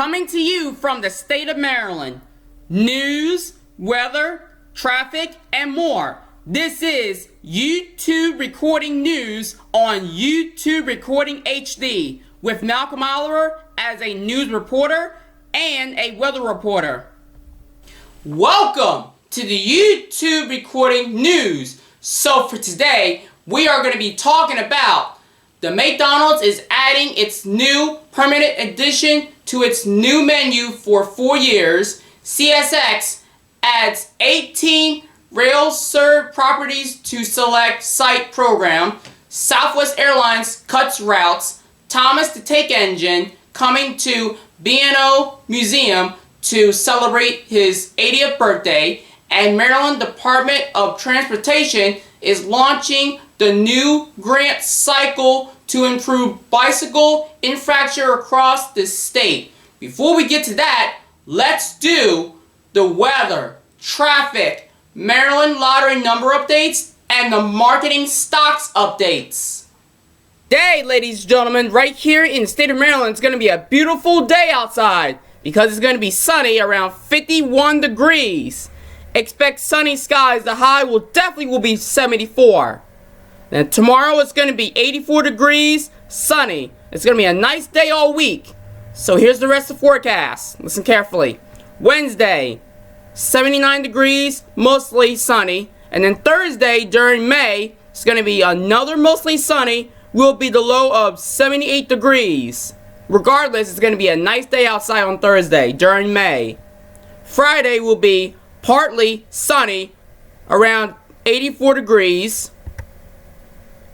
Coming to you from the state of Maryland, news, weather, traffic, and more. This is YouTube Recording News on YouTube Recording HD with Malcolm Oliver as a news reporter and a weather reporter. Welcome to the YouTube Recording News. So for today, we are going to be talking about the McDonald's is adding its new permanent addition to its new menu for 4 years. CSX adds 18 rail-served properties to select site program. Southwest Airlines cuts routes. Thomas the Tank Engine coming to B&O Museum to celebrate his 80th birthday. And Maryland Department of Transportation is launching the new grant cycle to improve bicycle infrastructure across the state. Before we get to that, let's do the weather, traffic, Maryland lottery number updates, and the marketing stocks updates. Today, ladies and gentlemen, right here in the state of Maryland, it's going to be a beautiful day outside because it's going to be sunny, around 51 degrees. Expect sunny skies. The high will definitely be 74. Then tomorrow it's going to be 84 degrees, sunny. It's going to be a nice day all week. So here's the rest of the forecast. Listen carefully. Wednesday, 79 degrees, mostly sunny. And then Thursday during May, it's going to be another mostly sunny. Will be the low of 78 degrees. Regardless, it's going to be a nice day outside on Thursday during May. Friday will be partly sunny, around 84 degrees.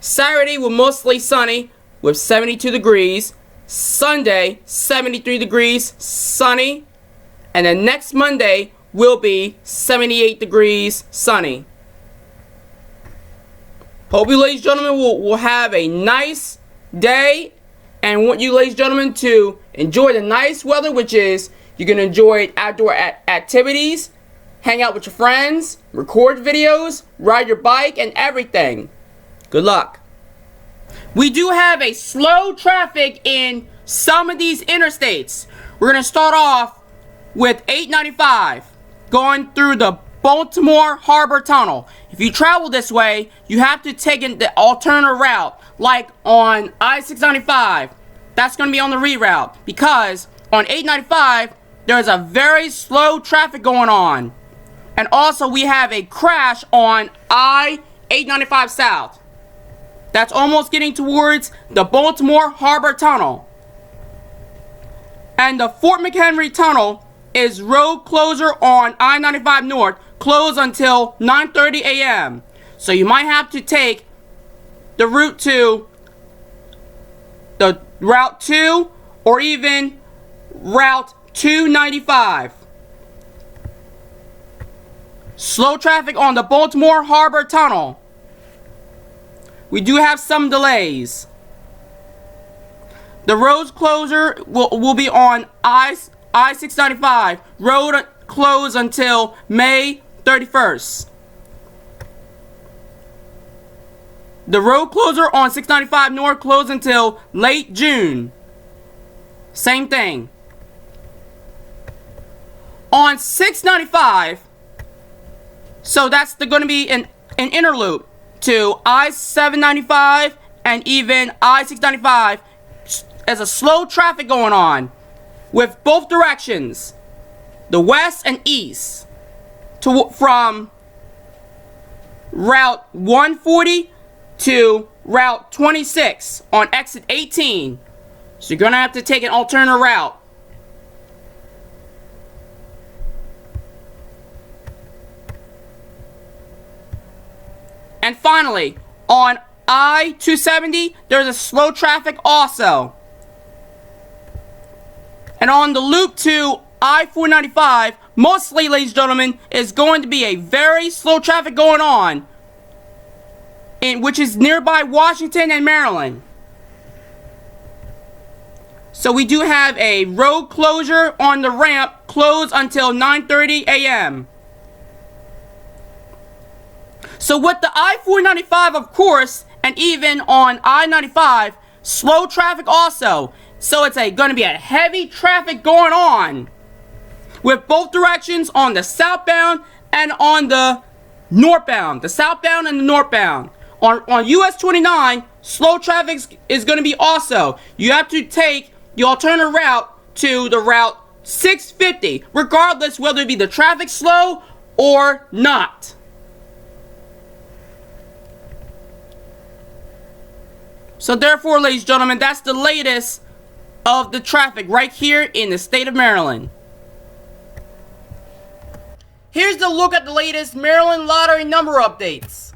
Saturday will mostly sunny with 72 degrees. Sunday, 73 degrees, sunny. And then next Monday will be 78 degrees, sunny. Hope you ladies and gentlemen will have a nice day. And want you ladies and gentlemen to enjoy the nice weather, which is you can enjoy outdoor activities, hang out with your friends, record videos, ride your bike, and everything. Good luck. We do have a slow traffic in some of these interstates. We're going to start off with 895 going through the Baltimore Harbor Tunnel. If you travel this way, you have to take the alternative route, like on I-695. That's going to be on the reroute because on 895, there's a very slow traffic going on. And also we have a crash on I-895 South. That's almost getting towards the Baltimore Harbor Tunnel. And the Fort McHenry Tunnel is road closure on I-95 North, closed until 9:30 a.m. So you might have to take the route to the Route 2 or even Route 295. Slow traffic on the Baltimore Harbor Tunnel. We do have some delays. The road closure will be on I-695. Road closed until May 31st. The road closure on 695 North closed until late June. Same thing. On 695, so that's going to be an interloop to I-795 and even I-695. There's a slow traffic going on with both directions, the west and east, from Route 140 to Route 26 on exit 18. So you're going to have to take an alternate route. And finally, on I-270, there's a slow traffic also. And on the loop to I-495, mostly, ladies and gentlemen, is going to be a very slow traffic going on, which is nearby Washington and Maryland. So we do have a road closure on the ramp, closed until 9:30 a.m. So with the I-495, of course, and even on I-95, slow traffic also. So it's going to be a heavy traffic going on with both directions on the southbound and on the northbound. The southbound and the northbound. On US 29, slow traffic is going to be also. You have to take the alternative route to the route 650, regardless whether it be the traffic slow or not. So therefore, ladies and gentlemen, that's the latest of the traffic right here in the state of Maryland. Here's the look at the latest Maryland lottery number updates.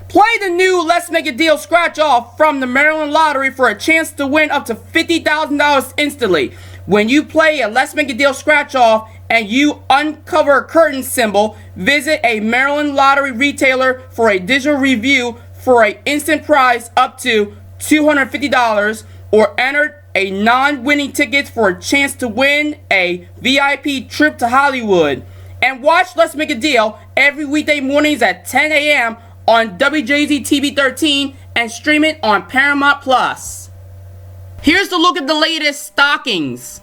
Play the new Let's Make a Deal scratch off from the Maryland Lottery for a chance to win up to $50,000 instantly. When you play a Let's Make a Deal scratch off and you uncover a curtain symbol, visit a Maryland Lottery retailer for a digital review for an instant prize up to $250, or enter a non-winning ticket for a chance to win a VIP trip to Hollywood. And watch Let's Make a Deal every weekday mornings at 10 a.m. on WJZ TV 13 and stream it on Paramount Plus. Here's the look at the latest stockings.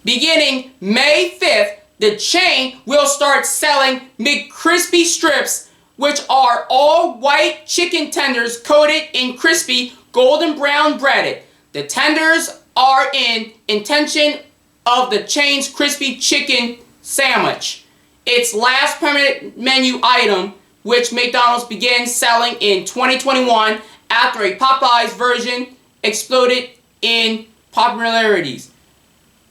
Beginning May 5th, the chain will start selling McCrispy strips, which are all white chicken tenders coated in crispy golden brown breaded. The tenders are in intention of the chain's crispy chicken sandwich, its last permanent menu item, which McDonald's began selling in 2021 after a Popeyes version exploded in popularity.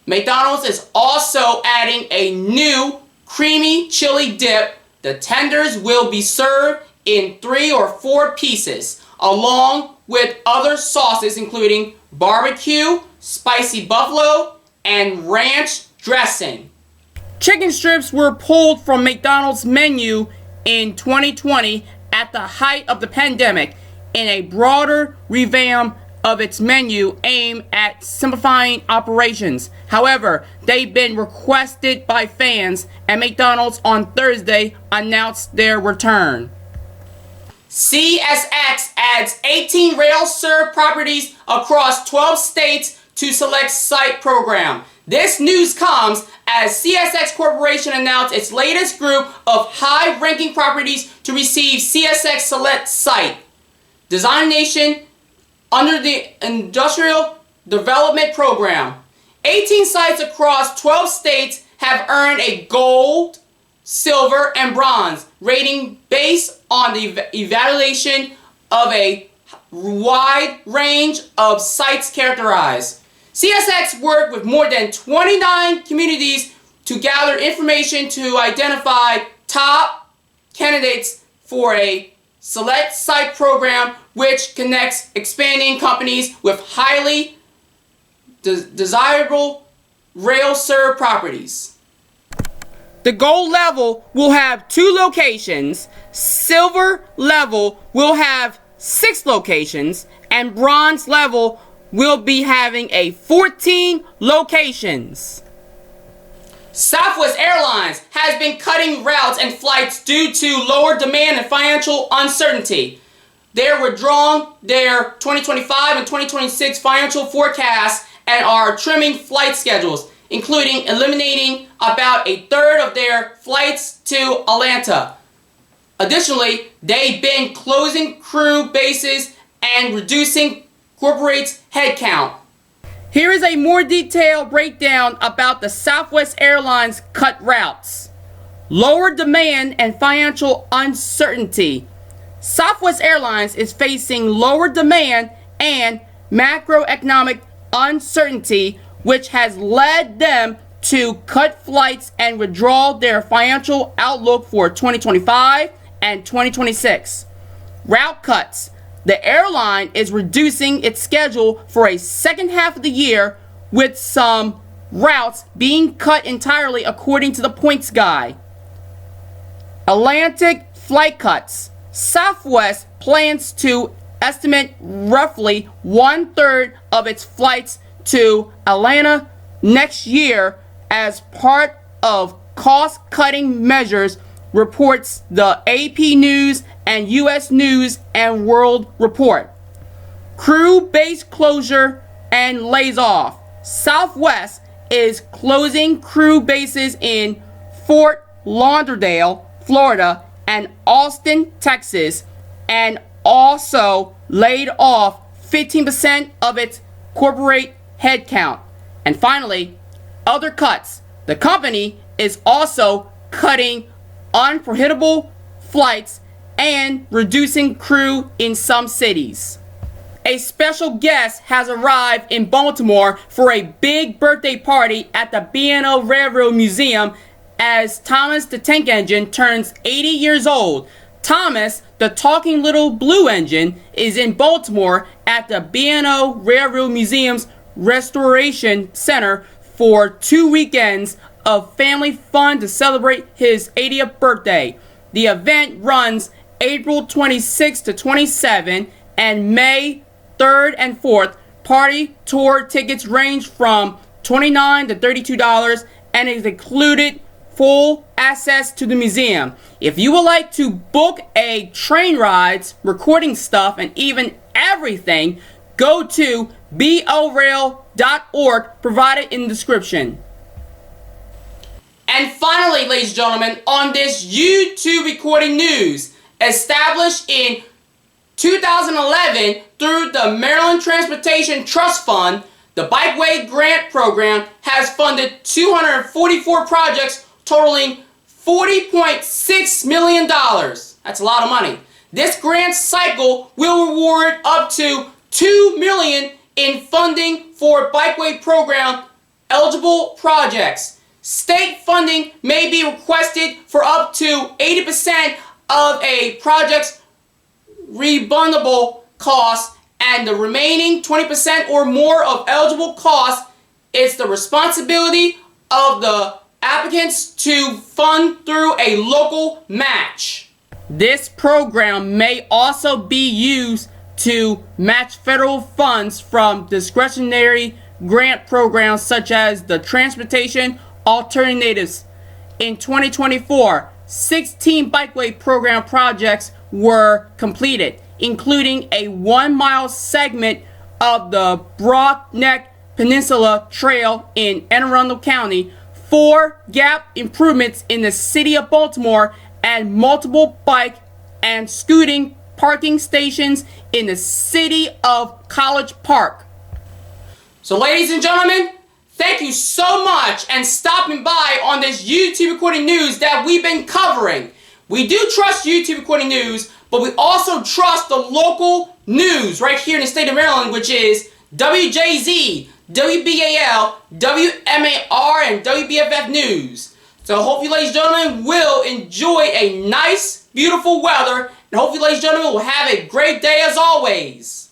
McDonald's is also adding a new creamy chili dip. The tenders will be served in 3 or 4 pieces, along with other sauces including barbecue, spicy buffalo, and ranch dressing. Chicken strips were pulled from McDonald's menu in 2020 at the height of the pandemic in a broader revamp of its menu aimed at simplifying operations. However, they've been requested by fans, and McDonald's on Thursday announced their return. CSX adds 18 rail-served properties across 12 states to Select Site program. This news comes as CSX Corporation announced its latest group of high-ranking properties to receive CSX Select Site designation under the Industrial Development Program. 18 sites across 12 states have earned a gold, silver, and bronze rating based on the evaluation of a wide range of sites characterized. CSX worked with more than 29 communities to gather information to identify top candidates for a Select Site program, which connects expanding companies with highly desirable rail-served properties. The gold level will have 2 locations, silver level will have 6 locations, and bronze level will be having 14 locations. Southwest Airlines has been cutting routes and flights due to lower demand and financial uncertainty. They're withdrawing their 2025 and 2026 financial forecasts and are trimming flight schedules. including eliminating about a third of their flights to Atlanta. Additionally, they've been closing crew bases and reducing corporate headcount. Here is a more detailed breakdown about the Southwest Airlines cut routes. Lower demand and financial uncertainty. Southwest Airlines is facing lower demand and macroeconomic uncertainty, which has led them to cut flights and withdraw their financial outlook for 2025 and 2026. Route cuts. The airline is reducing its schedule for a second half of the year, with some routes being cut entirely according to the points guide. Atlantic flight cuts. Southwest plans to estimate roughly 1/3 of its flights to Atlanta next year as part of cost-cutting measures, reports the AP News and U.S. News and World Report. Crew base closure and lays off. Southwest is closing crew bases in Fort Lauderdale, Florida, and Austin, Texas, and also laid off 15% of its corporate headcount. And finally, other cuts. The company is also cutting unprofitable flights and reducing crew in some cities. A special guest has arrived in Baltimore for a big birthday party at the B&O Museum as Thomas the Tank Engine turns 80 years old. Thomas, the talking little blue engine, is in Baltimore at the B&O Museum's Restoration Center for 2 weekends of family fun to celebrate his 80th birthday. The event runs April 26 to 27 and May 3rd and 4th. Party tour tickets range from $29 to $32 and is included full access to the museum. If you would like to book a train rides, recording stuff, and even everything, go to borail.org, provided in the description. And finally, ladies and gentlemen, on this YouTube recording news, established in 2011 through the Maryland Transportation Trust Fund, the Bikeway Grant Program has funded 244 projects totaling $40.6 million. That's a lot of money. This grant cycle will reward up to $2 million in funding for Bikeway program eligible projects. State funding may be requested for up to 80% of a project's refundable costs, and the remaining 20% or more of eligible costs is the responsibility of the applicants to fund through a local match. This program may also be used to match federal funds from discretionary grant programs such as the Transportation Alternatives. In 2024, 16 Bikeway program projects were completed, including a 1-mile segment of the Broadneck Peninsula Trail in Anne Arundel County, 4 gap improvements in the city of Baltimore, and multiple bike and scooting parking stations in the city of College Park. So ladies and gentlemen, thank you so much and stopping by on this YouTube recording news that we've been covering. We do trust YouTube recording news, but we also trust the local news right here in the state of Maryland, which is WJZ, WBAL, WMAR, and WBFF News. So hopefully, ladies and gentlemen, will enjoy a nice, beautiful weather, and hopefully, ladies and gentlemen, will have a great day as always.